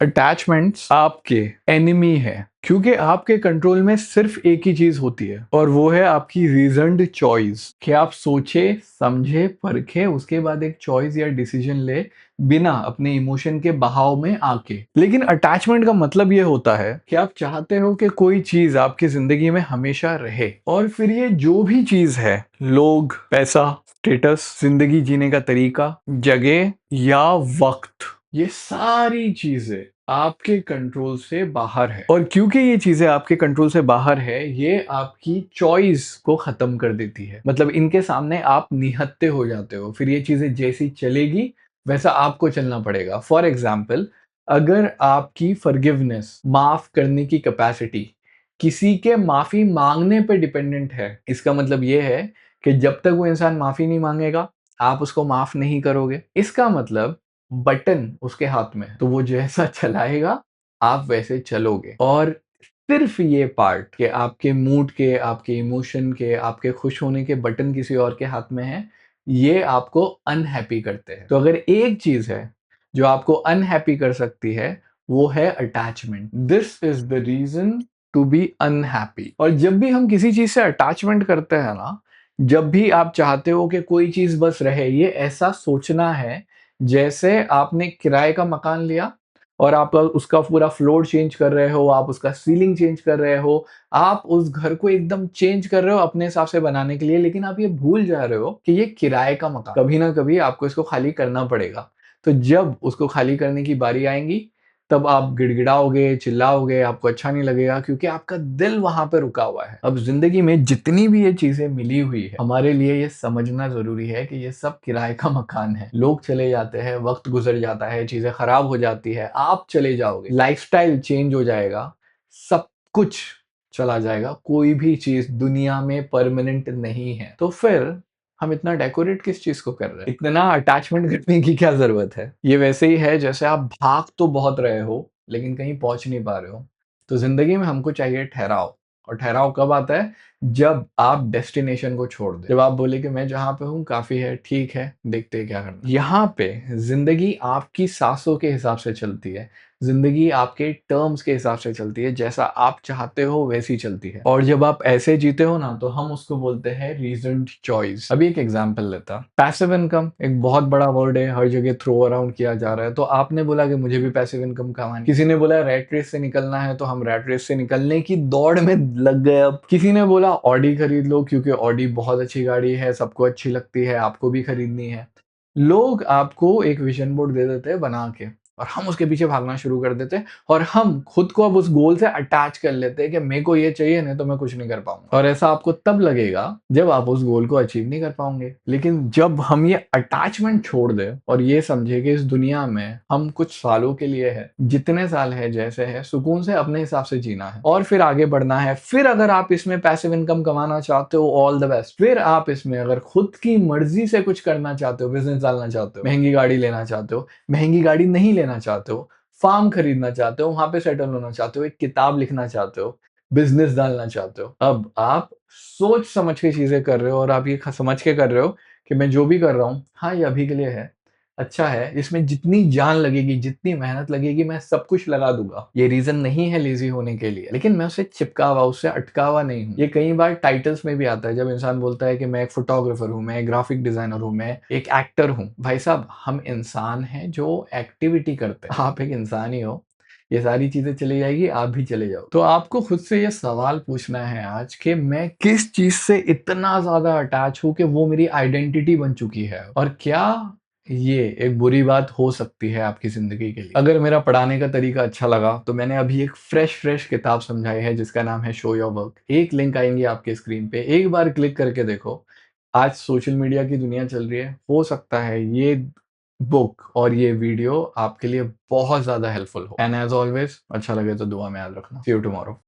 Attachments आपके enemy है, क्योंकि आपके कंट्रोल में सिर्फ एक ही चीज होती है और वो है आपकी रीजन्ड चॉइस, कि आप सोचे समझे परखे उसके बाद एक चॉइस या डिसीजन ले बिना अपने इमोशन के बहाव में आके। लेकिन अटैचमेंट का मतलब ये होता है कि आप चाहते हो कि कोई चीज आपकी जिंदगी में हमेशा रहे, और फिर ये जो भी चीज है, लोग, पैसा, स्टेटस, जिंदगी जीने का तरीका, जगह या वक्त, ये सारी चीजें आपके कंट्रोल से बाहर है। और क्योंकि ये चीजें आपके कंट्रोल से बाहर है, ये आपकी चॉइस को खत्म कर देती है। मतलब इनके सामने आप निहत्थे हो जाते हो, फिर ये चीजें जैसी चलेगी वैसा आपको चलना पड़ेगा। फॉर एग्जाम्पल, अगर आपकी फॉरगिवनेस, माफ करने की कैपेसिटी किसी के माफी मांगने पे डिपेंडेंट है, इसका मतलब ये है कि जब तक वो इंसान माफी नहीं मांगेगा आप उसको माफ नहीं करोगे। इसका मतलब बटन उसके हाथ में है, तो वो जैसा चलाएगा आप वैसे चलोगे। और सिर्फ ये पार्ट कि आपके मूड के, आपके इमोशन के, आपके खुश होने के बटन किसी और के हाथ में है, ये आपको अनहैप्पी करते हैं। तो अगर एक चीज है जो आपको अनहैप्पी कर सकती है, वो है attachment. This is the reason to be unhappy. और जब भी हम किसी चीज से अटैचमेंट करते हैं ना, जब भी आप चाहते हो कि कोई चीज बस रहे, ये ऐसा सोचना है जैसे आपने किराए का मकान लिया और आप उसका पूरा फ्लोर चेंज कर रहे हो, आप उसका सीलिंग चेंज कर रहे हो, आप उस घर को एकदम चेंज कर रहे हो अपने हिसाब से बनाने के लिए, लेकिन आप ये भूल जा रहे हो कि ये किराए का मकान, कभी ना कभी आपको इसको खाली करना पड़ेगा। तो जब उसको खाली करने की बारी आएगी, तब आप गिड़गिड़ाओगे, चिल्लाओगे, आपको अच्छा नहीं लगेगा, क्योंकि आपका दिल वहां पे रुका हुआ है। अब जिंदगी में जितनी भी ये चीजें मिली हुई है, हमारे लिए ये समझना जरूरी है कि ये सब किराए का मकान है। लोग चले जाते हैं, वक्त गुजर जाता है, चीजें खराब हो जाती है, आप चले जाओगे, लाइफस्टाइल चेंज हो जाएगा, सब कुछ चला जाएगा। कोई भी चीज दुनिया में परमानेंट नहीं है। तो फिर हम इतना डेकोरेट किस चीज को कर रहे हैं, इतना अटैचमेंट करने की क्या जरूरत है। ये वैसे ही है जैसे आप भाग तो बहुत रहे हो लेकिन कहीं पहुंच नहीं पा रहे हो। तो जिंदगी में हमको चाहिए ठहराव। और ठहराव कब आता है? जब आप डेस्टिनेशन को छोड़ दे, जब आप बोले कि मैं जहां पे हूं काफी है, ठीक है, देखते हैं क्या करना। यहाँ पे जिंदगी आपकी सांसों के हिसाब से चलती है, जिंदगी आपके टर्म्स के हिसाब से चलती है, जैसा आप चाहते हो वैसी चलती है। और जब आप ऐसे जीते हो ना, तो हम उसको बोलते हैं रीजन्ड चॉइस। अभी एक एग्जांपल लेता, पैसिव इनकम एक बहुत बड़ा वर्ड है, हर जगह थ्रो अराउंड किया जा रहा है। तो आपने बोला कि मुझे भी पैसिव इनकम कमानी, किसी ने बोला रैट रेस से निकलना है, तो हम रैट रेस से निकलने की दौड़ में लग गए। अब किसी ने बोला ऑडी खरीद लो, क्योंकि ऑडी बहुत अच्छी गाड़ी है, सबको अच्छी लगती है, आपको भी खरीदनी है। लोग आपको एक विजन बोर्ड दे देते हैं बना के, और हम उसके पीछे भागना शुरू कर देते हैं, और हम खुद को अब उस गोल से अटैच कर लेते हैं कि मेरे को ये चाहिए, नहीं तो मैं कुछ नहीं कर पाऊंगा। और ऐसा आपको तब लगेगा जब आप उस गोल को अचीव नहीं कर पाओगे। लेकिन जब हम ये अटैचमेंट छोड़ दें और ये समझे कि इस दुनिया में हम कुछ सालों के लिए है, जितने साल है जैसे है, सुकून से अपने हिसाब से जीना है और फिर आगे बढ़ना है। फिर अगर आप इसमें पैसिव इनकम कमाना चाहते हो, ऑल द बेस्ट। फिर आप इसमें अगर खुद की मर्जी से कुछ करना चाहते हो, बिजनेस डालना चाहते हो, महंगी गाड़ी लेना चाहते हो, महंगी गाड़ी नहीं लेना चाहते हो, फार्म खरीदना चाहते हो, वहां पे सेटल होना चाहते हो, एक किताब लिखना चाहते हो, बिजनेस डालना चाहते हो, अब आप सोच समझ के चीजें कर रहे हो, और आप ये समझ के कर रहे हो कि मैं जो भी कर रहा हूँ, हाँ ये अभी के लिए है, अच्छा है, इसमें जितनी जान लगेगी, जितनी मेहनत लगेगी, मैं सब कुछ लगा दूंगा। ये रीजन नहीं है लेजी होने के लिए, लेकिन मैं उससे चिपका हुआ, उससे अटका हुआ नहीं हूँ। ये कई बार टाइटल्स में भी आता है, जब इंसान बोलता है कि मैं एक फोटोग्राफर हूँ, मैं एक ग्राफिक डिजाइनर हूँ, मैं एक एक्टर हूँ। भाई साहब, हम इंसान हैं जो एक्टिविटी करते हैं, आप एक इंसान ही हो। ये सारी चीजें चली जाएगी, आप भी चले जाओ। तो आपको खुद से ये सवाल पूछना है आज कि मैं किस चीज से इतना ज्यादा अटैच हूं कि वो मेरी आइडेंटिटी बन चुकी है, और क्या ये एक बुरी बात हो सकती है आपकी जिंदगी के लिए। अगर मेरा पढ़ाने का तरीका अच्छा लगा, तो मैंने अभी एक फ्रेश किताब समझाई है जिसका नाम है शो योर वर्क। एक लिंक आएंगी आपके स्क्रीन पे, एक बार क्लिक करके देखो। आज सोशल मीडिया की दुनिया चल रही है, हो सकता है ये बुक और ये वीडियो आपके लिए बहुत ज्यादा हेल्पफुल हो। एंड एज ऑलवेज, अच्छा लगे तो दुआ में याद रखना। सी यू टुमारो।